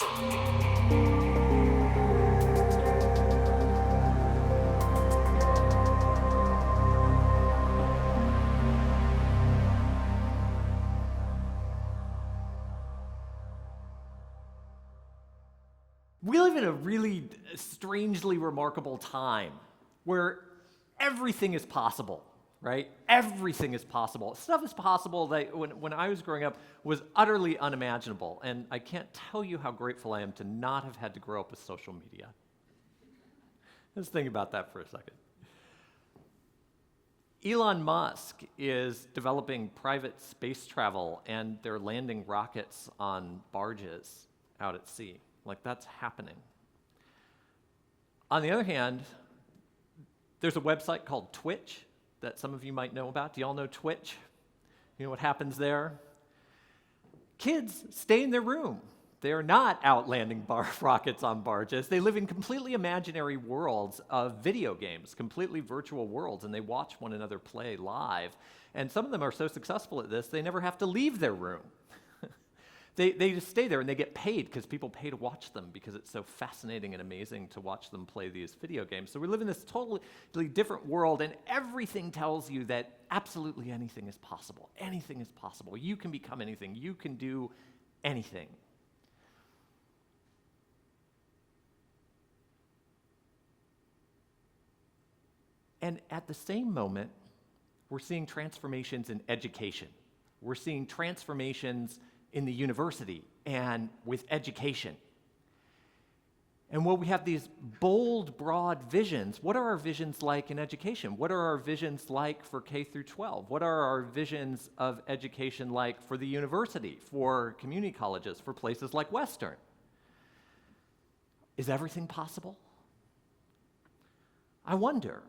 We live in a really strangely remarkable time where everything is possible, right? Everything is possible. Stuff is possible that when I was growing up was utterly unimaginable, and I can't tell you how grateful I am to not have had to grow up with social media. Let's think about that for a second. Elon Musk is developing private space travel, and they're landing rockets on barges out at sea. Like, that's happening. On the other hand, there's a website called Twitch that some of you might know about. Do you all know Twitch? You know what happens there? Kids stay in their room. They're not out landing rockets on barges. They live in completely imaginary worlds of video games, completely virtual worlds, and they watch one another play live. And some of them are so successful at this, they never have to leave their room. They just stay there, and they get paid because people pay to watch them because it's so fascinating and amazing to watch them play these video games. So we live in this totally different world, and everything tells you that absolutely anything is possible. Anything is possible. You can become anything. You can do anything. And at the same moment, we're seeing transformations in education. We're seeing transformations in the university and with education. And while we have these bold, broad visions, what are our visions like in education? What are our visions like for K through 12? What are our visions of education like for the university, for community colleges, for places like Western? Is everything possible? I wonder.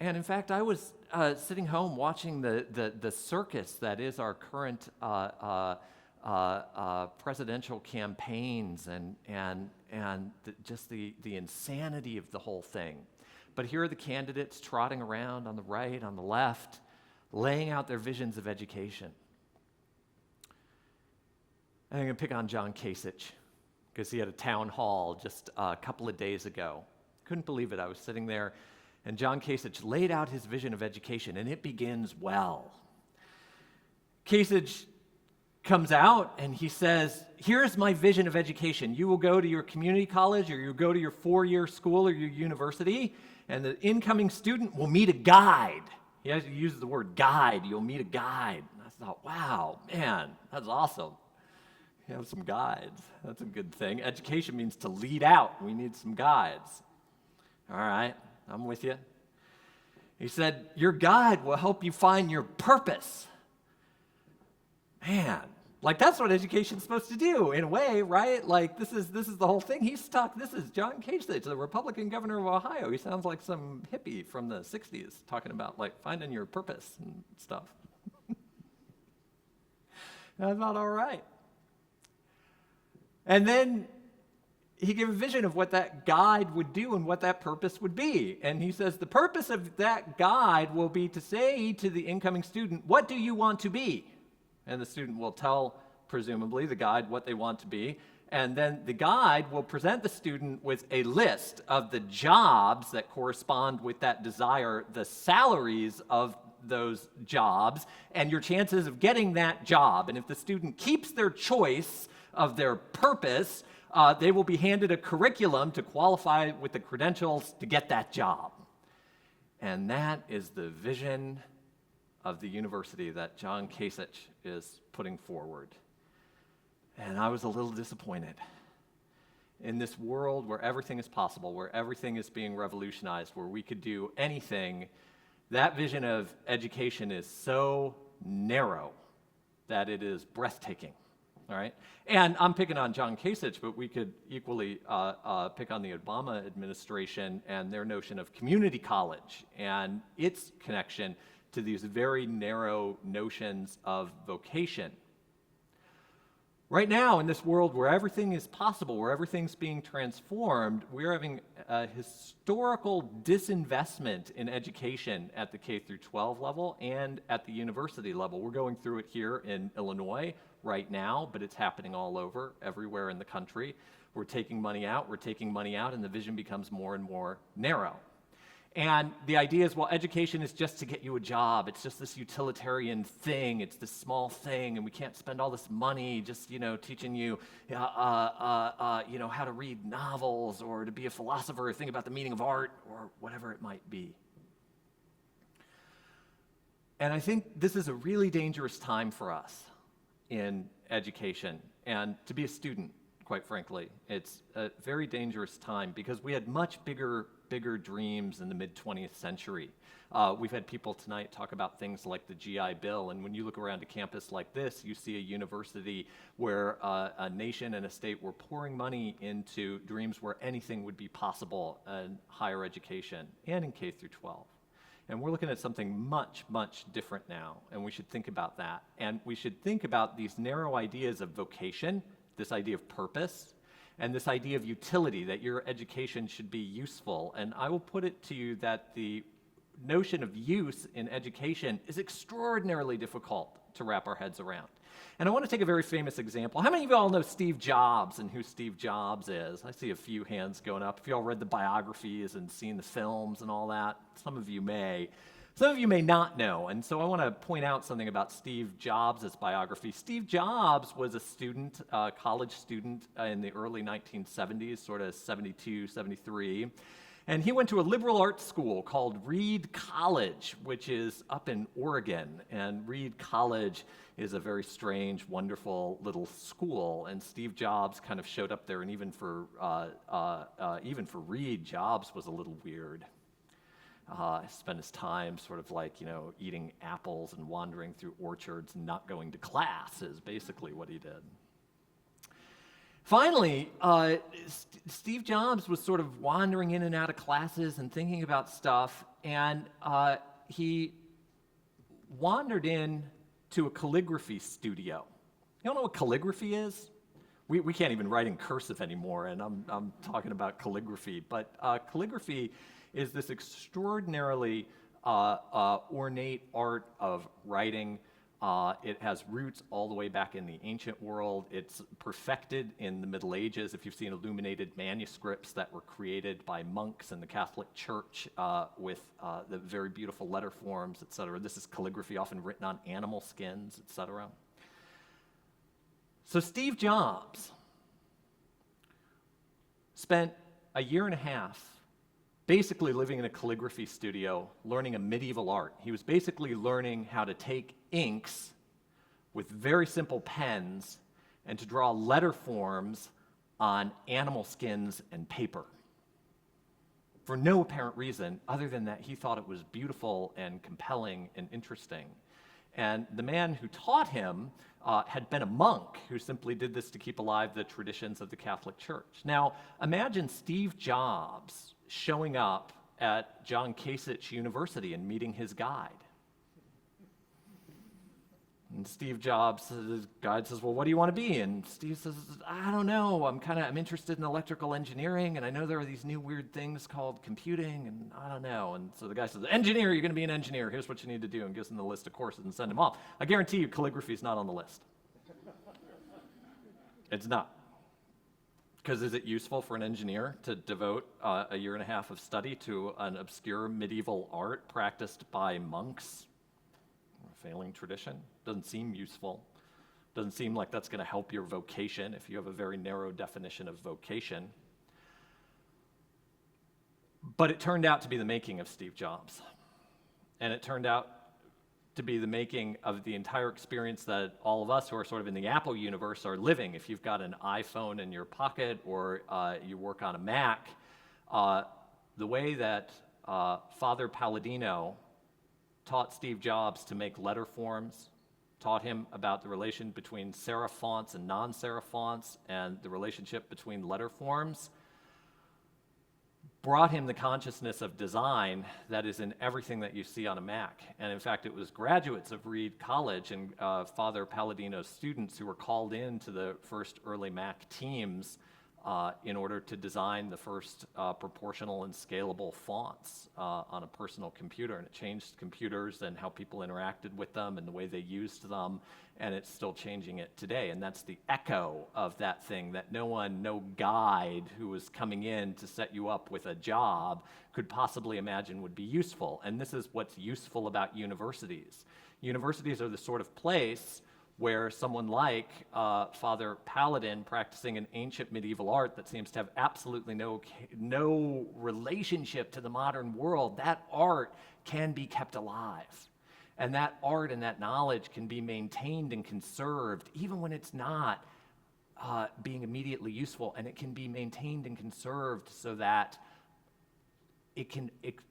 And in fact, I was sitting home watching the circus that is our current presidential campaigns and just the insanity of the whole thing. But here are the candidates trotting around on the right, on the left, laying out their visions of education. And I'm going to pick on John Kasich because he had a town hall just a couple of days ago. Couldn't believe it. I was sitting there, and John Kasich laid out his vision of education, and it begins well. Kasich comes out and he says, here's my vision of education. You will go to your community college, or you go to your 4-year school or your university, and the incoming student will meet a guide. He actually uses the word guide. You'll meet a guide. And I thought, wow, man, that's awesome. You have some guides. That's a good thing. Education means to lead out. We need some guides. All right, I'm with you. He said, your guide will help you find your purpose. Man, like that's what education's supposed to do in a way, right? Like this is the whole thing. This is John Kasich, the Republican governor of Ohio. He sounds like some hippie from the 60s talking about like finding your purpose and stuff. That's not all right. And then he gave a vision of what that guide would do and what that purpose would be. And he says the purpose of that guide will be to say to the incoming student, what do you want to be? And the student will tell, presumably, the guide what they want to be. And then the guide will present the student with a list of the jobs that correspond with that desire, the salaries of those jobs, and your chances of getting that job. And if the student keeps their choice of their purpose, they will be handed a curriculum to qualify with the credentials to get that job. And that is the vision of the university that John Kasich is putting forward. And I was a little disappointed. In this world where everything is possible, where everything is being revolutionized, where we could do anything, that vision of education is so narrow that it is breathtaking. All right? And I'm picking on John Kasich, but we could equally pick on the Obama administration and their notion of community college and its connection to these very narrow notions of vocation. Right now, in this world where everything is possible, where everything's being transformed, we're having a historical disinvestment in education at the K through 12 level and at the university level. We're going through it here in Illinois right now, but it's happening all over, everywhere in the country. We're taking money out, and the vision becomes more and more narrow. And the idea is, well, education is just to get you a job. It's just this utilitarian thing. It's this small thing, and we can't spend all this money just, teaching you, how to read novels or to be a philosopher or think about the meaning of art or whatever it might be. And I think this is a really dangerous time for us in education and to be a student, quite frankly. It's a very dangerous time because we had much bigger dreams in the mid-20th century. We've had people tonight talk about things like the GI Bill, and when you look around a campus like this, you see a university where a nation and a state were pouring money into dreams where anything would be possible in higher education and in K through 12. And we're looking at something much, much different now, and we should think about that. And we should think about these narrow ideas of vocation, this idea of purpose, and this idea of utility, that your education should be useful. And I will put it to you that the notion of use in education is extraordinarily difficult to wrap our heads around. And I want to take a very famous example. How many of you all know Steve Jobs and who Steve Jobs is? I see a few hands going up. If you all read the biographies and seen the films and all that, some of you may. Some of you may not know, and so I want to point out something about Steve Jobs' biography. Steve Jobs was a student, college student in the early 1970s, sort of 72, 73. And he went to a liberal arts school called Reed College, which is up in Oregon. And Reed College is a very strange, wonderful little school. And Steve Jobs kind of showed up there, and even for Reed, Jobs was a little weird. Spent his time sort of like, eating apples and wandering through orchards and not going to class is basically what he did. Finally, Steve Jobs was sort of wandering in and out of classes and thinking about stuff, and he wandered in to a calligraphy studio. You don't know what calligraphy is? We can't even write in cursive anymore, and I'm talking about calligraphy. But calligraphy is this extraordinarily ornate art of writing. It has roots all the way back in the ancient world. It's perfected in the Middle Ages. If you've seen illuminated manuscripts that were created by monks in the Catholic Church with the very beautiful letterforms, etc. This is calligraphy often written on animal skins, etc. So Steve Jobs spent a year and a half basically living in a calligraphy studio, learning a medieval art. He was basically learning how to take inks with very simple pens and to draw letter forms on animal skins and paper. For no apparent reason other than that he thought it was beautiful and compelling and interesting. And the man who taught him had been a monk who simply did this to keep alive the traditions of the Catholic Church. Now, imagine Steve Jobs showing up at John Kasich University and meeting his guide. And Steve Jobs, his guide says, well, what do you want to be? And Steve says, I don't know. I'm interested in electrical engineering, and I know there are these new weird things called computing, and I don't know. And so the guy says, engineer, you're going to be an engineer. Here's what you need to do, and gives him the list of courses and send him off. I guarantee you calligraphy is not on the list. It's not. Because is it useful for an engineer to devote a year and a half of study to an obscure medieval art practiced by monks? A failing tradition. Doesn't seem useful. Doesn't seem like that's going to help your vocation if you have a very narrow definition of vocation. But it turned out to be the making of Steve Jobs. And it turned out to be the making of the entire experience that all of us who are sort of in the Apple universe are living. If you've got an iPhone in your pocket or you work on a Mac, the way that Father Palladino taught Steve Jobs to make letter forms, taught him about the relation between serif fonts and non-serif fonts and the relationship between letter forms, brought him the consciousness of design that is in everything that you see on a Mac. And in fact, it was graduates of Reed College and Father Palladino's students who were called in to the first early Mac teams in order to design the first proportional and scalable fonts on a personal computer. And it changed computers and how people interacted with them and the way they used them, and it's still changing it today. And that's the echo of that thing that no guide who was coming in to set you up with a job could possibly imagine would be useful. And this is what's useful about universities. Universities are the sort of place where someone like Father Paladin, practicing an ancient medieval art that seems to have absolutely no relationship to the modern world, that art can be kept alive. And that art and that knowledge can be maintained and conserved even when it's not being immediately useful, and it can be maintained and conserved so that it can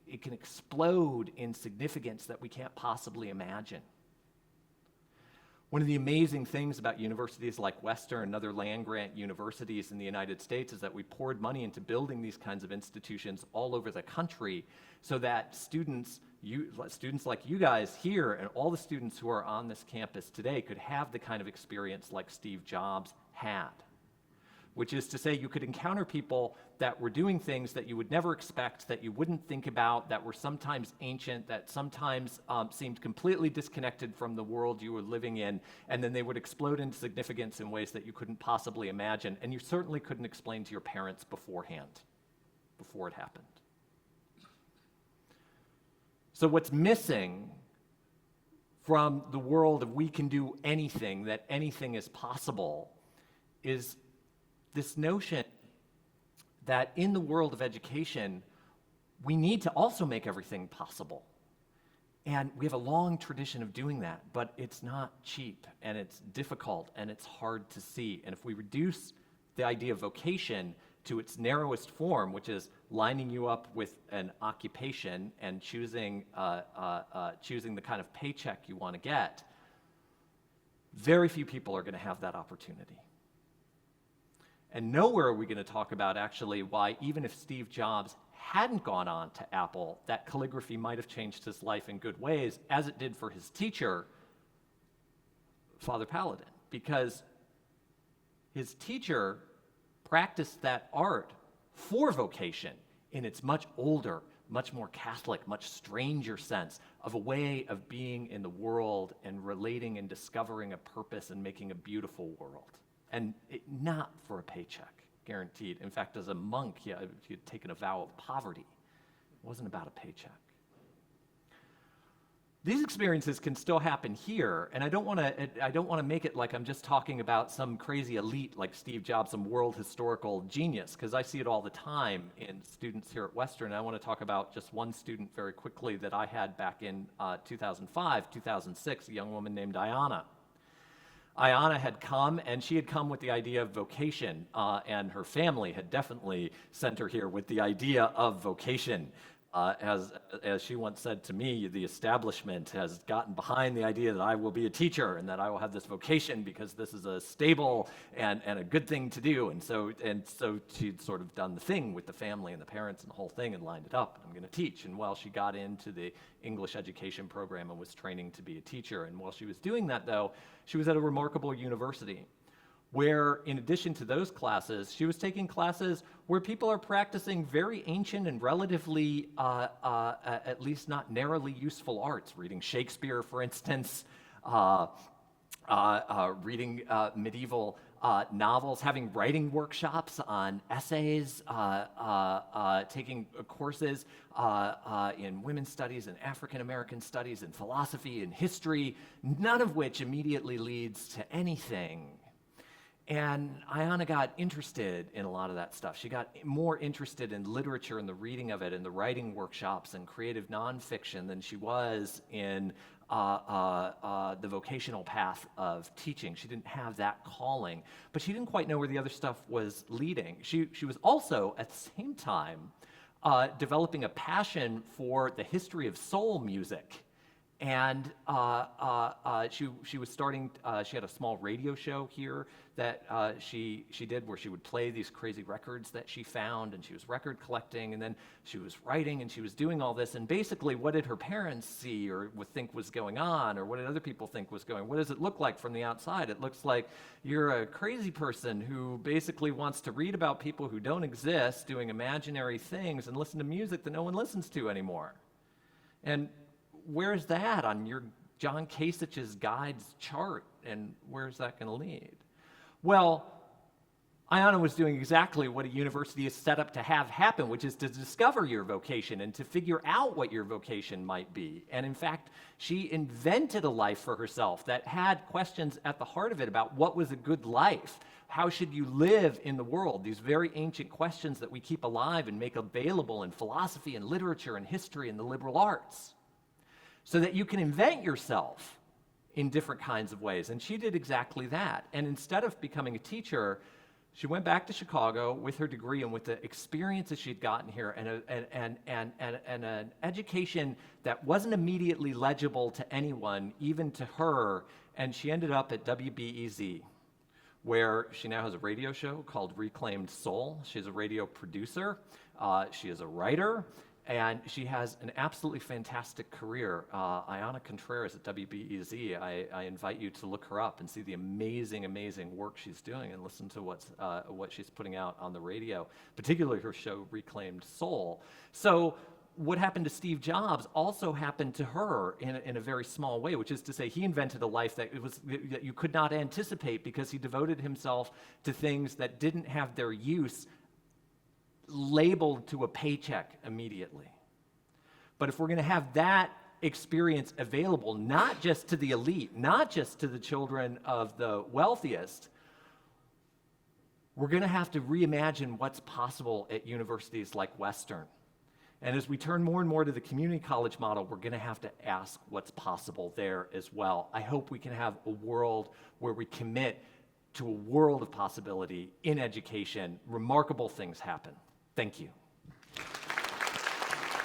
explode in significance that we can't possibly imagine. One of the amazing things about universities like Western and other land-grant universities in the United States is that we poured money into building these kinds of institutions all over the country so that students like you guys here and all the students who are on this campus today could have the kind of experience like Steve Jobs had, which is to say you could encounter people that were doing things that you would never expect, that you wouldn't think about, that were sometimes ancient, that sometimes seemed completely disconnected from the world you were living in, and then they would explode into significance in ways that you couldn't possibly imagine, and you certainly couldn't explain to your parents beforehand, before it happened. So what's missing from the world of we can do anything, that anything is possible, is this notion that in the world of education, we need to also make everything possible. And we have a long tradition of doing that, but it's not cheap, and it's difficult, and it's hard to see. And if we reduce the idea of vocation to its narrowest form, which is lining you up with an occupation and choosing the kind of paycheck you want to get, very few people are going to have that opportunity. And nowhere are we going to talk about actually why, even if Steve Jobs hadn't gone on to Apple, that calligraphy might have changed his life in good ways, as it did for his teacher, Father Paladin, because his teacher practiced that art for vocation in its much older, much more Catholic, much stranger sense of a way of being in the world and relating and discovering a purpose and making a beautiful world. And not for a paycheck, guaranteed. In fact, as a monk, he had taken a vow of poverty. It wasn't about a paycheck. These experiences can still happen here, and I don't want to make it like I'm just talking about some crazy elite like Steve Jobs, some world historical genius, because I see it all the time in students here at Western. I want to talk about just one student very quickly that I had back in 2005, 2006, a young woman named Ayanna. Ayanna had come, and she had come with the idea of vocation, and her family had definitely sent her here with the idea of vocation. As she once said to me, the establishment has gotten behind the idea that I will be a teacher and that I will have this vocation because this is a stable and a good thing to do. And so she'd sort of done the thing with the family and the parents and the whole thing and lined it up. And I'm going to teach. And while she got into the English education program and was training to be a teacher, and while she was doing that, though, she was at a remarkable university, where in addition to those classes, she was taking classes where people are practicing very ancient and relatively, at least not narrowly useful arts, reading Shakespeare, for instance, reading medieval novels, having writing workshops on essays, taking courses in women's studies and African American studies and philosophy and history, none of which immediately leads to anything. And Ayanna got interested in a lot of that stuff. She got more interested in literature and the reading of it and the writing workshops and creative nonfiction than she was in the vocational path of teaching. She didn't have that calling, but she didn't quite know where the other stuff was leading. She was also, at the same time, developing a passion for the history of soul music And she was starting, she had a small radio show here that she did where she would play these crazy records that she found, and she was record collecting, and then she was writing, and she was doing all this. And basically, what did her parents see or would think was going on, or what did other people think was going on? What does it look like from the outside? It looks like you're a crazy person who basically wants to read about people who don't exist, doing imaginary things, and listen to music that no one listens to anymore. And where's that on your John Kasich's guides chart, and where's that going to lead? Well, Ayanna was doing exactly what a university is set up to have happen, which is to discover your vocation and to figure out what your vocation might be. And in fact, she invented a life for herself that had questions at the heart of it about what was a good life. How should you live in the world? These very ancient questions that we keep alive and make available in philosophy and literature and history and the liberal arts, so that you can invent yourself in different kinds of ways. And she did exactly that. And instead of becoming a teacher, she went back to Chicago with her degree and with the experiences she'd gotten here and an education that wasn't immediately legible to anyone, even to her. And she ended up at WBEZ, where she now has a radio show called Reclaimed Soul. She's a radio producer. She is a writer. And she has an absolutely fantastic career. Ayanna Contreras at WBEZ, I invite you to look her up and see the amazing, amazing work she's doing and listen to what she's putting out on the radio, particularly her show Reclaimed Soul. So what happened to Steve Jobs also happened to her in a very small way, which is to say he invented a life that you could not anticipate because he devoted himself to things that didn't have their use labeled to a paycheck immediately. But if we're going to have that experience available, not just to the elite, not just to the children of the wealthiest, we're going to have to reimagine what's possible at universities like Western. And as we turn more and more to the community college model, we're going to have to ask what's possible there as well. I hope we can have a world where we commit to a world of possibility in education. Remarkable things happen. Thank you.